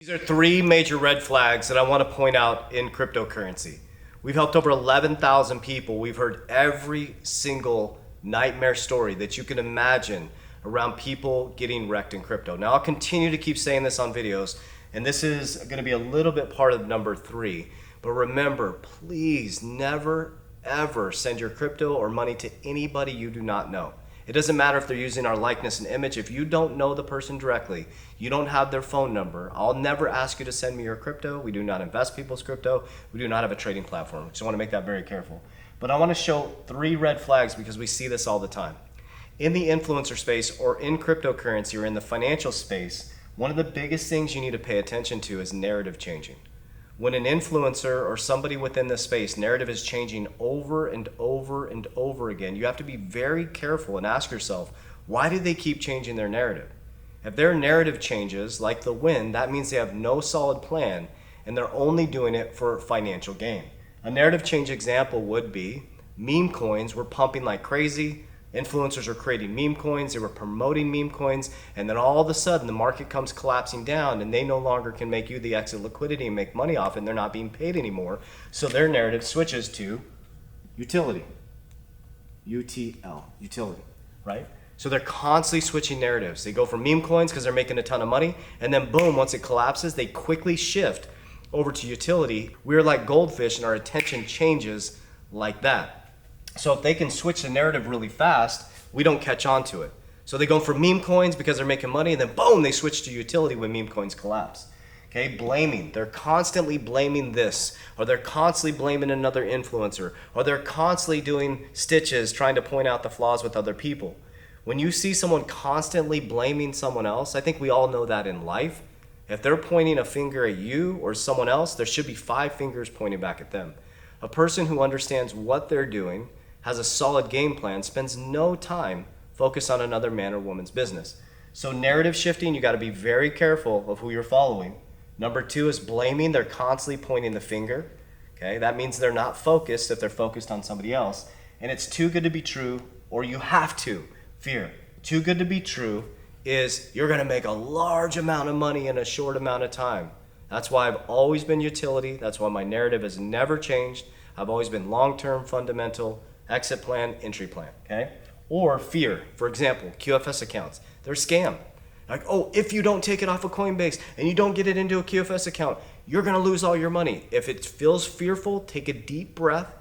These are three major red flags that I want to point out in cryptocurrency. We've helped over 11,000 people. We've heard every single nightmare story that you can imagine around people getting wrecked in crypto. Now, I'll continue to keep saying this on videos, and this is going to be a little bit part of number 3. But remember, please never, ever send your crypto or money to anybody you do not know. It doesn't matter if they're using our likeness and image. If you don't know the person directly, you don't have their phone number, I'll never ask you to send me your crypto. We do not invest people's crypto. We do not have a trading platform. So I want to make that very careful. But I want to show 3 red flags because we see this all the time. In the influencer space or in cryptocurrency or in the financial space, one of the biggest things you need to pay attention to is narrative changing. When an influencer or somebody within the space, narrative is changing over and over and over again, you have to be very careful and ask yourself, why do they keep changing their narrative? If their narrative changes, like the wind, that means they have no solid plan and they're only doing it for financial gain. A narrative change example would be meme coins were pumping like crazy. Influencers were creating meme coins, they were promoting meme coins, and then all of a sudden the market comes collapsing down and they no longer can make you the exit liquidity and make money off it, and they're not being paid anymore. So their narrative switches to utility. UTL, utility, right? So they're constantly switching narratives. They go from meme coins because they're making a ton of money, and then boom, once it collapses, they quickly shift over to utility. We're like goldfish and our attention changes like that. So if they can switch the narrative really fast, we don't catch on to it. So they go from meme coins because they're making money, and then boom, they switch to utility when meme coins collapse. Okay, blaming. They're constantly blaming this, or they're constantly blaming another influencer, or they're constantly doing stitches trying to point out the flaws with other people. When you see someone constantly blaming someone else, I think we all know that in life. If they're pointing a finger at you or someone else, there should be 5 fingers pointing back at them. A person who understands what they're doing, has a solid game plan, spends no time focused on another man or woman's business. So narrative shifting, you got to be very careful of who you're following. Number 2 is blaming. They're constantly pointing the finger. Okay, that means they're not focused if they're focused on somebody else. And it's too good to be true, or you have to. Fear. Too good to be true is you're going to make a large amount of money in a short amount of time. That's why I've always been utility. That's why my narrative has never changed. I've always been long-term, fundamental, exit plan, entry plan, okay? Or fear, for example, QFS accounts. They're a scam. Like, oh, if you don't take it off of Coinbase and you don't get it into a QFS account, you're gonna lose all your money. If it feels fearful, take a deep breath,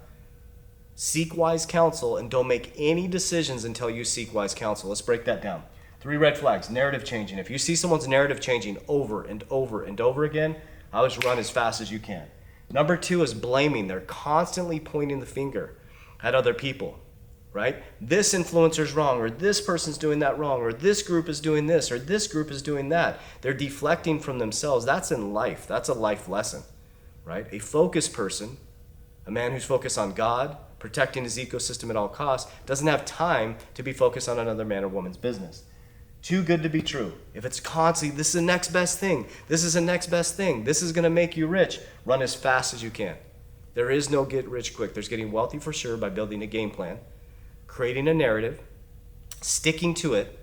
seek wise counsel, and don't make any decisions until you seek wise counsel. Let's break that down. 3 red flags, narrative changing. If you see someone's narrative changing over and over and over again, I always run as fast as you can. Number 2 is blaming. They're constantly pointing the finger at other people, right? This influencer's wrong, or this person's doing that wrong, or this group is doing this, or this group is doing that. They're deflecting from themselves. That's in life. That's a life lesson, right? A focused person, a man who's focused on God, protecting his ecosystem at all costs, doesn't have time to be focused on another man or woman's business. Too good to be true. If it's constantly, this is the next best thing, this is the next best thing, this is gonna make you rich, run as fast as you can. There is no get rich quick. There's getting wealthy for sure by building a game plan, creating a narrative, sticking to it,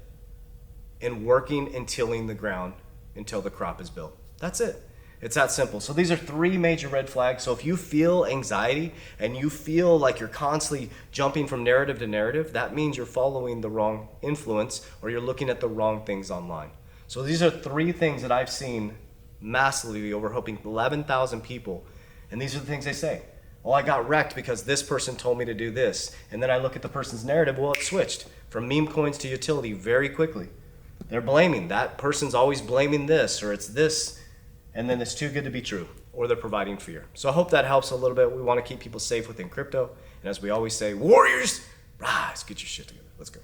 and working and tilling the ground until the crop is built. That's it. It's that simple. So these are 3 major red flags. So if you feel anxiety and you feel like you're constantly jumping from narrative to narrative, that means you're following the wrong influence or you're looking at the wrong things online. So these are 3 things that I've seen massively over helping 11,000 people. And these are the things they say. Oh, I got wrecked because this person told me to do this. And then I look at the person's narrative, well, it switched from meme coins to utility very quickly. They're blaming. That person's always blaming this, or it's this, and then it's too good to be true, or they're providing fear. So I hope that helps a little bit. We want to keep people safe within crypto. And as we always say, warriors, rise, get your shit together. Let's go.